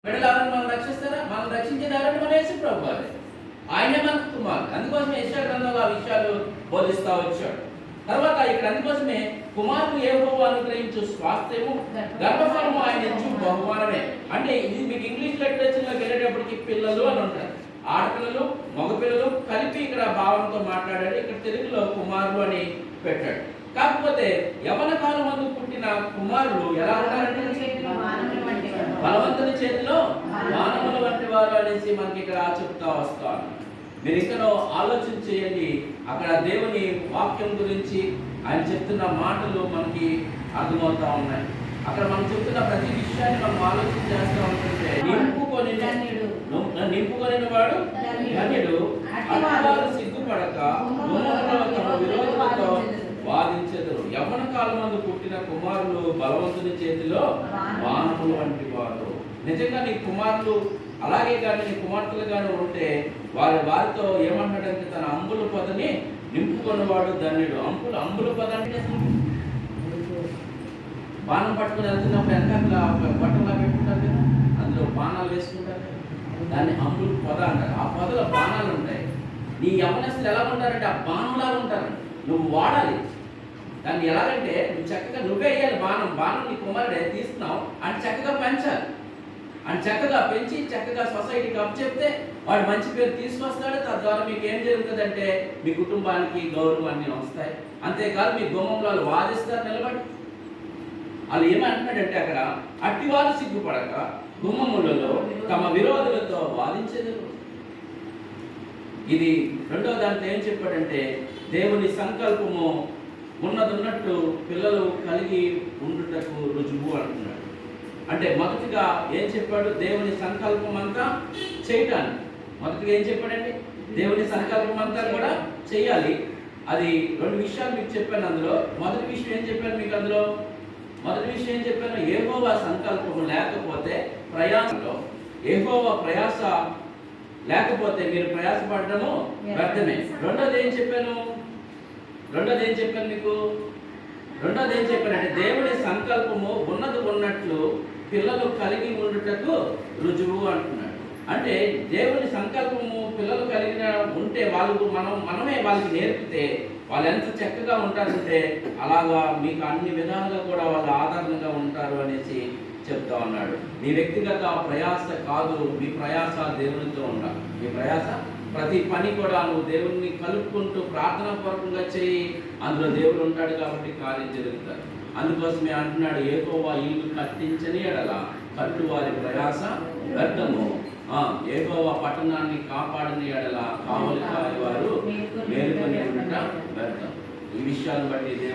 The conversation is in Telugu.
బిడ్డలు ఎవరైనా మనం రక్షిస్తారా? మనం రక్షించేది ఎవరంటే మన యేసు ప్రభు వారే. ఆయనే మనకు కుమారుడు. అందుకోసమే యెషయా గ్రంథంలో ఆ విషయాలు బోధిస్తా వచ్చాడు. తర్వాత ఇక్కడ అందుకోసమే కుమారుడు యెహోవా అనుగ్రహించు స్వాస్థ్యము గర్భఫలము ఆయన ఇచ్చు బహుమానమే. అంటే ఇది మీకు ఇంగ్లీష్ లిటరేచర్లోకి వెళ్ళేటప్పటికి పిల్లలు అని ఉంటారు. ఆడపిల్లలు మగపిల్లలు కలిపి ఇక్కడ భావంతో మాట్లాడాడు. ఇక్కడ తెలుగులో కుమారుడు అని పెట్టాడు. కాకపోతే యవన కాలం మందు పుట్టిన కుమారులు ఎలా ఉన్నారంటే బలవంతుని చేతిలో మానవుల వంటి వారు అనేసి మనకి ఇక్కడ చెప్తా వస్తాను. మీరు ఇక్కడ ఆలోచన చేయండి. అక్కడ దేవుని వాక్యం గురించి ఆయన చెప్తున్న మాటలు మనకి అర్థమవుతా ఉన్నాయి. అక్కడ మనం చెప్తున్న ప్రతి విషయాన్ని మనం ఆలోచన చేస్తూ ఉంటుంటే నింపుకొనిన వాడు ధన్యుడు, అట్టివారు సిగ్గుపడక తమ విరోధులతో వాదించెదరు. యవ్వన కాలమందు పుట్టిన కుమారులు బలవంతుని చేతిలో బాణములు వంటి వారు. నిజంగా నీ కుమారులు అలాగే కానీ నీ కుమార్తెలు కానీ ఉంటే వారితో ఏమంటాడంటే తన అంబుల పదని నింపుకున్నవాడు ధన్యుడు. అంబుల పద అంటే బాణం పట్టుకుని వెళ్తున్నప్పుడు వెనకాల బట్టలా పెట్టుకుంటారు కదా, అందులో బాణాలు వేసుకుంటారు కదా, దాన్ని అంబుల పొద అంటారు. ఆ పొదలో బాణాలు ఉంటాయి. నీ యవనస్తులు ఎలా ఉంటారంటే ఆ బాణంలాగా ఉంటారు. నువ్వు వాడాలి దాన్ని. ఎలాగంటే నువ్వు చక్కగా నువ్వే వేయాలి బాణం నీ కుమారుడే తీస్తున్నావు అని చక్కగా పెంచాలి. అని చక్కగా పెంచి చక్కగా సొసైటీకి అప్ చెప్తే వాడు మంచి పేరు తీసుకొస్తాడు. తద్వారా మీకు ఏం జరుగుతుందంటే మీ కుటుంబానికి గౌరవం అన్నీ వస్తాయి. అంతేకాదు మీ గుమ్మంలో వాదిస్తారు నిలబడి. వాళ్ళు ఏమంటున్నాడంటే అక్కడ అట్టివారు సిగ్గుపడక గుమ్మములలో తమ విరోధులతో వాదించేదారు. ఇది రెండవ దాంట్లో ఏం చెప్పాడంటే దేవుని సంకల్పము ఉన్నట్టు పిల్లలు కలిగి ఉండుటకు రుజువు అంటున్నాడు. అంటే మొదటిగా ఏం చెప్పాడు? దేవుని సంకల్పం అంతా చేయటానికి. మొదటిగా ఏం చెప్పాడండి? దేవుని సంకల్పం అంతా కూడా చేయాలి. అది రెండు విషయాలు మీకు చెప్పాను. అందులో మొదటి విషయం ఏం చెప్పాను మీకు? అందులో మొదటి విషయం ఏం చెప్పాను? యెహోవా సంకల్పము లేకపోతే ప్రయాసలో, యెహోవా ప్రయాస లేకపోతే మీరు ప్రయాసపడడము వ్యర్థమే. రెండోది ఏం చెప్పాను మీకు? రెండోది ఏం చెప్పానంటే దేవుని సంకల్పము ఉన్నట్లు పిల్లలు కలిగి ఉండుటకు రుజువు అంటున్నాడు. అంటే దేవుని సంకల్పము పిల్లలు కలిగిన ఉంటే మనమే వాళ్ళకి నేర్పితే వాళ్ళు ఎంత చక్కగా ఉంటారంటే అలాగా మీకు అన్ని విధాలుగా కూడా వాళ్ళు ఆదరణగా ఉంటారు అనేసి చెప్తా ఉన్నాడు. మీ వ్యక్తిగత ప్రయాస కాదు, మీ ప్రయాస దేవునితో ఉండాలి. మీ ప్రయాస ప్రతి పని కూడా నువ్వు దేవుణ్ణి కలుపుకుంటూ ప్రార్థనాపూర్వకంగా చేయి. అందులో దేవుడు ఉంటాడు కాబట్టి కార్యం జరుగుతారు. అందుకోసమే అంటున్నాడు, యెహోవా ఇల్లు కట్టించని ఎడల కట్టువారి ప్రయాస వ్యర్థము, యెహోవా పట్టణాన్ని కాపాడని ఎడల కావలి కాయవారు మేలుకొని ఉండట వ్యర్థం. ఈ విషయాన్ని బట్టి